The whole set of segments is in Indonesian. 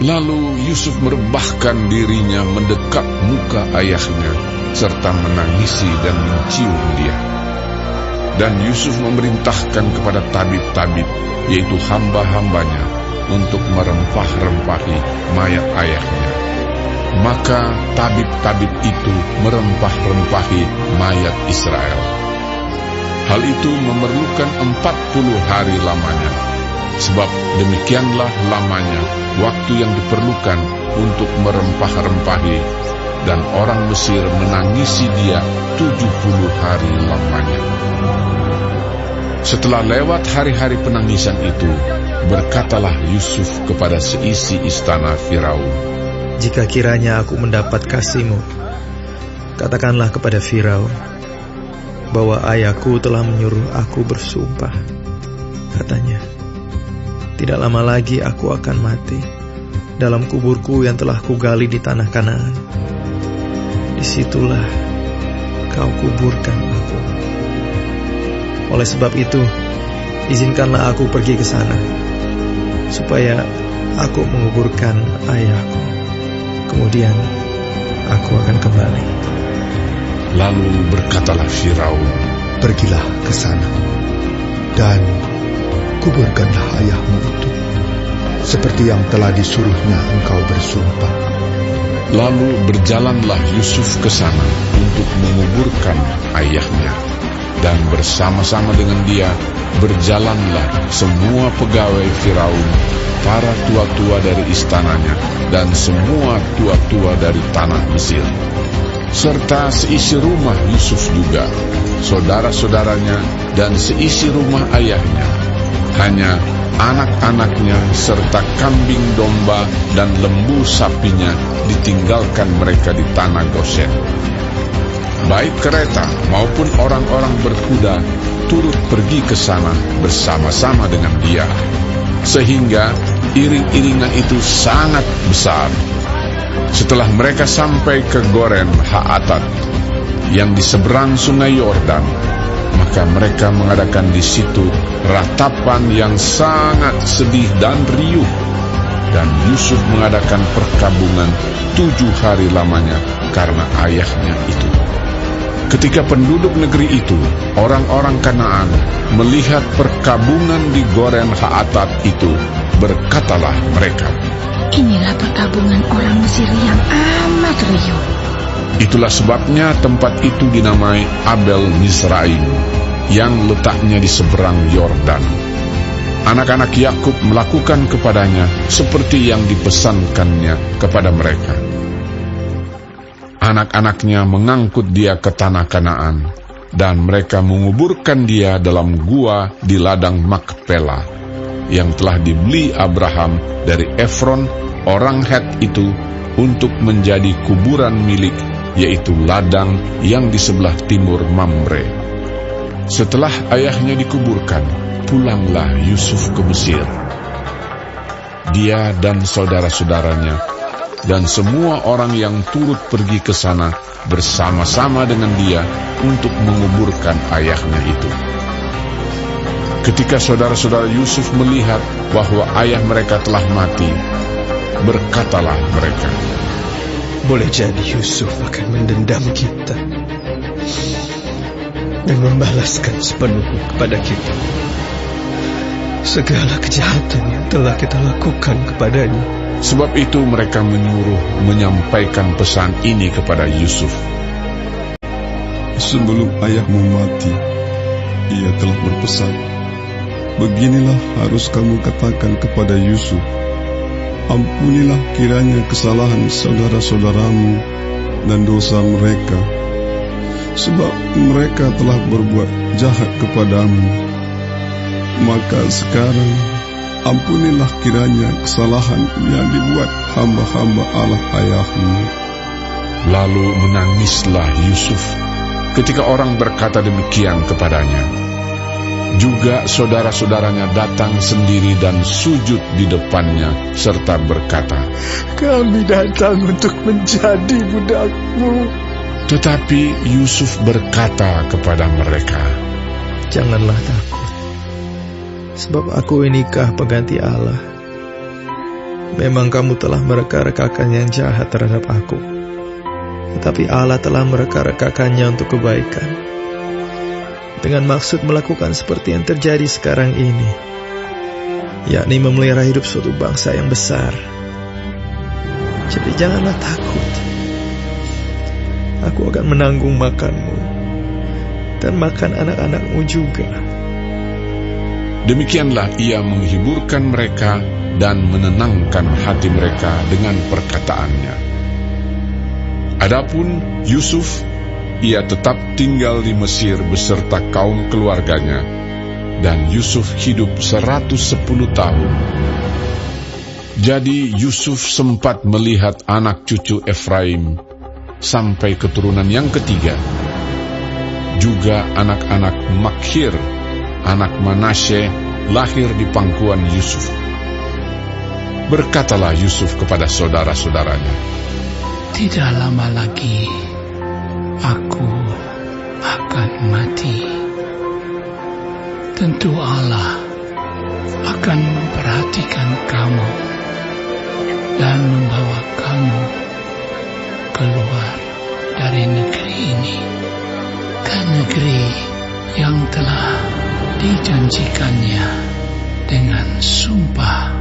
Lalu Yusuf merebahkan dirinya mendekat muka ayahnya, serta menangisi dan mencium dia. Dan Yusuf memerintahkan kepada tabib-tabib, yaitu hamba-hambanya, untuk merempah-rempahi mayat ayahnya. Maka tabib-tabib itu merempah-rempahi mayat Israel. Hal itu memerlukan 40 hari lamanya, sebab demikianlah lamanya waktu yang diperlukan untuk merempah-rempahi, dan orang Mesir menangisi dia 70 hari lamanya. Setelah lewat hari-hari penangisan itu, berkatalah Yusuf kepada seisi istana Firaun, "Jika kiranya aku mendapat kasih-Mu, katakanlah kepada Firaun bahwa ayahku telah menyuruh aku bersumpah. Katanya, tidak lama lagi aku akan mati dalam kuburku yang telah kugali di tanah Kanaan. Disitulah kau kuburkan aku. Oleh sebab itu, izinkanlah aku pergi ke sana, supaya aku menguburkan ayahku. Kemudian aku akan kembali." Lalu berkatalah Firaun, "Pergilah ke sana, dan kuburkanlah ayahmu itu, seperti yang telah disuruhnya engkau bersumpah." Lalu berjalanlah Yusuf ke sana untuk menguburkan ayahnya, dan bersama-sama dengan dia berjalanlah semua pegawai Firaun, para tua-tua dari istananya, dan semua tua-tua dari tanah Mesir, serta seisi rumah Yusuf juga, saudara-saudaranya, dan seisi rumah ayahnya. Hanya anak-anaknya serta kambing domba dan lembu sapinya ditinggalkan mereka di tanah Gosen. Baik kereta maupun orang-orang berkuda turut pergi ke sana bersama-sama dengan dia, sehingga iring-iringan itu sangat besar. Setelah mereka sampai ke Goren Haatat yang di seberang sungai Yordan, maka mereka mengadakan di situ ratapan yang sangat sedih dan riuh, dan Yusuf mengadakan perkabungan 7 hari lamanya karena ayahnya itu. Ketika penduduk negeri itu, orang-orang Kanaan, melihat perkabungan di Goren Haatat itu, berkatalah mereka, "Inilah perkabungan orang Mesir yang amat riuh." Itulah sebabnya tempat itu dinamai Abel Mizraim, yang letaknya di seberang Yordan. Anak-anak Yakub melakukan kepadanya seperti yang dipesankannya kepada mereka. Anak-anaknya mengangkut dia ke tanah Kanaan, dan mereka menguburkan dia dalam gua di ladang Makpela, yang telah dibeli Abraham dari Efron, orang Het itu, untuk menjadi kuburan milik, yaitu ladang yang di sebelah timur Mamre. Setelah ayahnya dikuburkan, pulanglah Yusuf ke Mesir. Dia dan saudara-saudaranya, dan semua orang yang turut pergi ke sana bersama-sama dengan dia untuk menguburkan ayahnya itu. Ketika saudara-saudara Yusuf melihat bahwa ayah mereka telah mati, berkatalah mereka, Boleh jadi Yusuf akan mendendam kita dan membalaskan sepenuhnya kepada kita segala kejahatan yang telah kita lakukan kepadanya. Sebab itu mereka menyuruh menyampaikan pesan ini kepada Yusuf. Sebelum ayahmu mati, ia telah berpesan, "Beginilah harus kamu katakan kepada Yusuf, ampunilah kiranya kesalahan saudara-saudaramu dan dosa mereka, sebab mereka telah berbuat jahat kepadamu. Maka sekarang ampunilah kiranya kesalahan yang dibuat hamba-hamba Allah ayahmu." Lalu menangislah Yusuf ketika orang berkata demikian kepadanya. Juga saudara-saudaranya datang sendiri dan sujud di depannya, serta berkata, Kami datang untuk menjadi budakmu. Tetapi Yusuf berkata kepada mereka, Janganlah takut, sebab aku inikah pengganti Allah. Memang kamu telah mereka-rekakan yang jahat terhadap aku, tetapi Allah telah mereka-rekakannya untuk kebaikan, dengan maksud melakukan seperti yang terjadi sekarang ini, yakni memelihara hidup suatu bangsa yang besar. Jadi janganlah takut. Aku akan menanggung makanmu dan makan anak-anakmu juga. Demikianlah ia menghiburkan mereka dan menenangkan hati mereka dengan perkataannya. Adapun Yusuf, ia tetap tinggal di Mesir beserta kaum keluarganya, dan Yusuf hidup 110 tahun. Jadi Yusuf sempat melihat anak cucu Efraim sampai keturunan yang ketiga, juga anak-anak Makhir, anak Manasye, lahir di pangkuan Yusuf. Berkatalah Yusuf kepada saudara-saudaranya, "Tidak lama lagi aku akan mati. Tentu Allah akan memperhatikan kamu dan membawa kamu keluar dari negeri ini ke negeri yang telah dijanjikannya dengan sumpah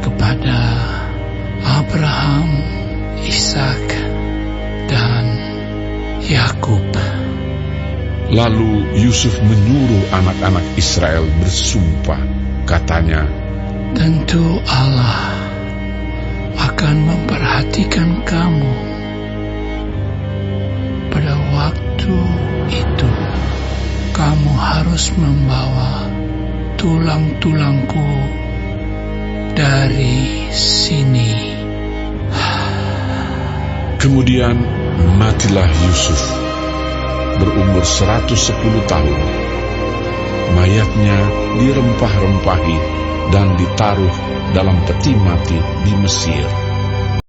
kepada Abraham, Ishak, dan Yakub." Lalu Yusuf menyuruh anak-anak Israel bersumpah, katanya, "Tentu Allah akan memperhatikan kamu. Pada waktu itu, kamu harus membawa tulang-tulangku dari sini." Kemudian matilah Yusuf, berumur 110 tahun. Mayatnya dirempah-rempahi dan ditaruh dalam peti mati di Mesir.